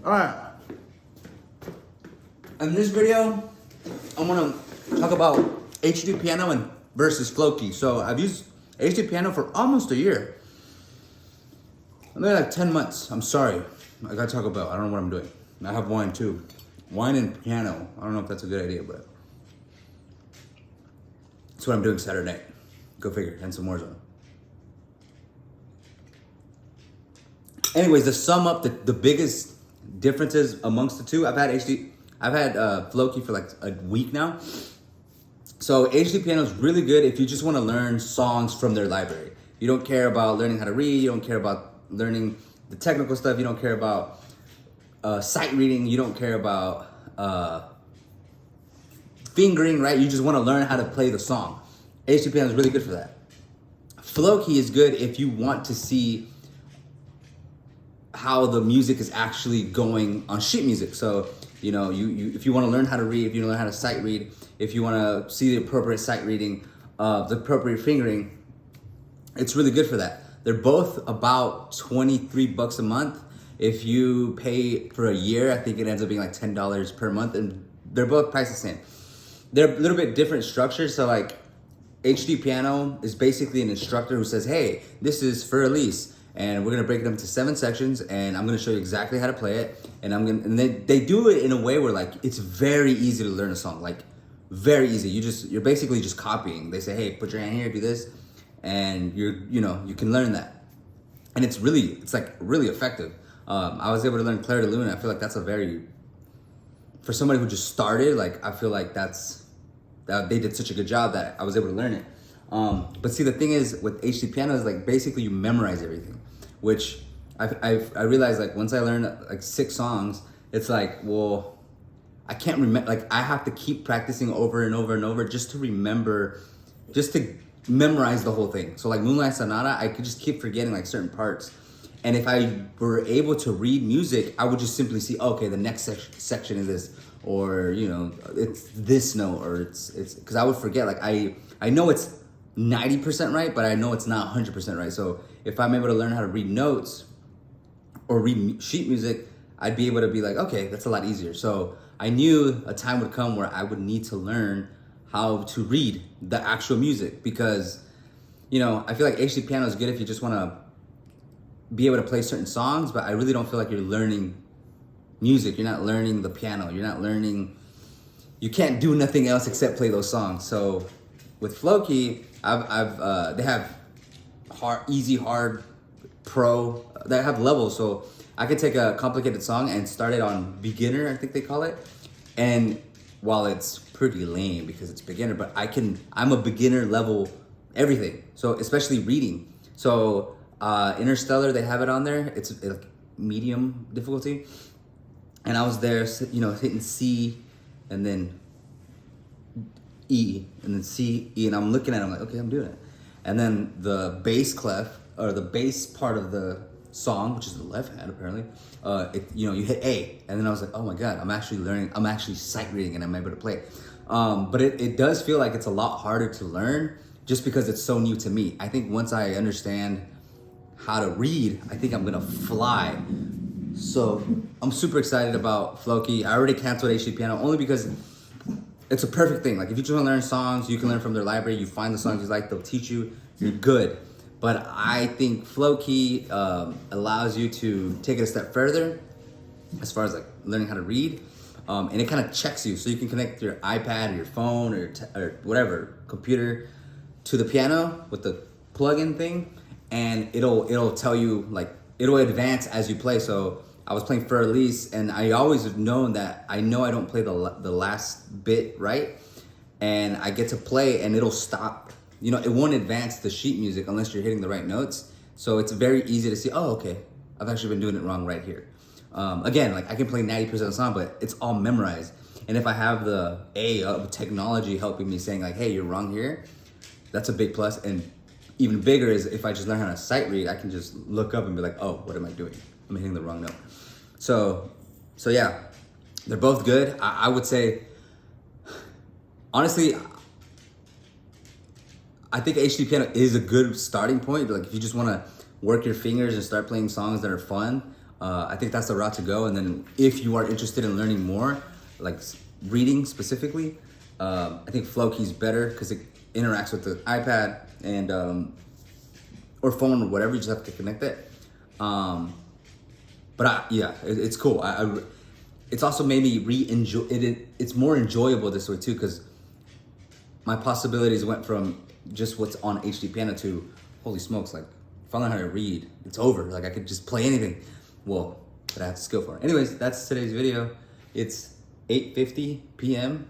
Alright. In this video, I'm gonna talk about HD piano and versus Flowkey. So I've used HD piano for almost a year. Maybe like 10 months. I'm sorry. I gotta talk about, I don't know what I'm doing. I have wine too. Wine and piano. I don't know if that's a good idea, but that's what I'm doing Saturday night. Go figure, and some Warzone. Anyways, to sum up the biggest differences amongst the two, I've had Flowkey for like a week now. So HD piano is really good if you just want to learn songs from their library. You don't care about learning how to read. You don't care about learning the technical stuff. You don't care about sight reading. You don't care about fingering, right? You just want to learn how to play the song. HD piano is really good for that. Flowkey is good if you want to see how the music is actually going on sheet music. So, you know, if you want to learn how to read, if you want to learn how to sight read, if you want to see the appropriate sight reading, the appropriate fingering, it's really good for that. They're both about $23 a month. If you pay for a year, I think it ends up being like $10 per month, and they're both priced the same. They're a little bit different structures. So like HD piano is basically an instructor who says, hey, this is for Elise, and we're gonna break it up into 7 sections, and I'm gonna show you exactly how to play it. And they do it in a way where like it's very easy to learn a song, like very easy. You're basically just copying. They say, hey, put your hand here, do this, and you can learn that. And it's like really effective. I was able to learn Claire de Lune. I feel like that's for somebody who just started, like I feel like they did such a good job that I was able to learn it. But see, the thing is with HD piano is like basically you memorize everything, which I realized like once I learned like 6 songs, it's like, well, I can't remember, like I have to keep practicing over and over and over just to memorize the whole thing. So like Moonlight Sonata, I could just keep forgetting like certain parts. And if I were able to read music, I would just simply see, okay, the next section is this, or it's this note, or it's because I would forget. Like I know it's 90% right, but I know it's not 100% right. So if I'm able to learn how to read notes or read sheet music, I'd be able to be like, okay, that's a lot easier. So I knew a time would come where I would need to learn how to read the actual music, because I feel like HD piano is good if you just want to be able to play certain songs, but I really don't feel like you're learning music. You're not learning the piano. You can't do nothing else except play those songs. So with Flowkey, they have hard, easy, hard, pro. They have levels, so I could take a complicated song and start it on beginner, I think they call it. And while it's pretty lame because it's beginner, but I'm a beginner level everything. So especially reading. So Interstellar, they have it on there. It's like medium difficulty. And I was there, hitting C and then E and then C, E, and I'm looking at it, I'm like, okay, I'm doing it. And then the bass clef, or the bass part of the song, which is the left hand apparently, you hit A. And then I was like, oh my God, I'm actually sight reading and I'm able to play it. But it does feel like it's a lot harder to learn just because it's so new to me. I think once I understand how to read, I think I'm gonna fly. So I'm super excited about Flowkey. I already canceled HD piano only because it's a perfect thing. Like if you just want to learn songs, you can learn from their library. You find the songs you like, they'll teach you. You're good. But I think Flowkey allows you to take it a step further as far as like learning how to read, and it kind of checks you, so you can connect your iPad or your phone or whatever computer to the piano with the plug-in thing, and it'll tell you, like it'll advance as you play. So I was playing for Elise, and I always have known that I don't play the last bit right, and I get to play and it'll stop. It won't advance the sheet music unless you're hitting the right notes. So it's very easy to see, oh, okay, I've actually been doing it wrong right here. Again, like I can play 90% of the song, but it's all memorized. And if I have the technology helping me saying like, hey, you're wrong here, that's a big plus. And even bigger is if I just learn how to sight read, I can just look up and be like, oh, what am I doing? I'm hitting the wrong note. So yeah, they're both good. I would say, honestly, I think HD piano is a good starting point. Like if you just want to work your fingers and start playing songs that are fun, I think that's the route to go. And then if you are interested in learning more, like reading specifically, I think Flowkey's better because it interacts with the iPad and or phone or whatever. You just have to connect it. It's cool. It's also made me re-enjoy it. It's more enjoyable this way too because my possibilities went from just what's on HD Piano to holy smokes, like if I learn how to read, it's over. Like I could just play anything. Well, but I have to skill for it. Anyways, that's today's video. It's 8:50 p.m.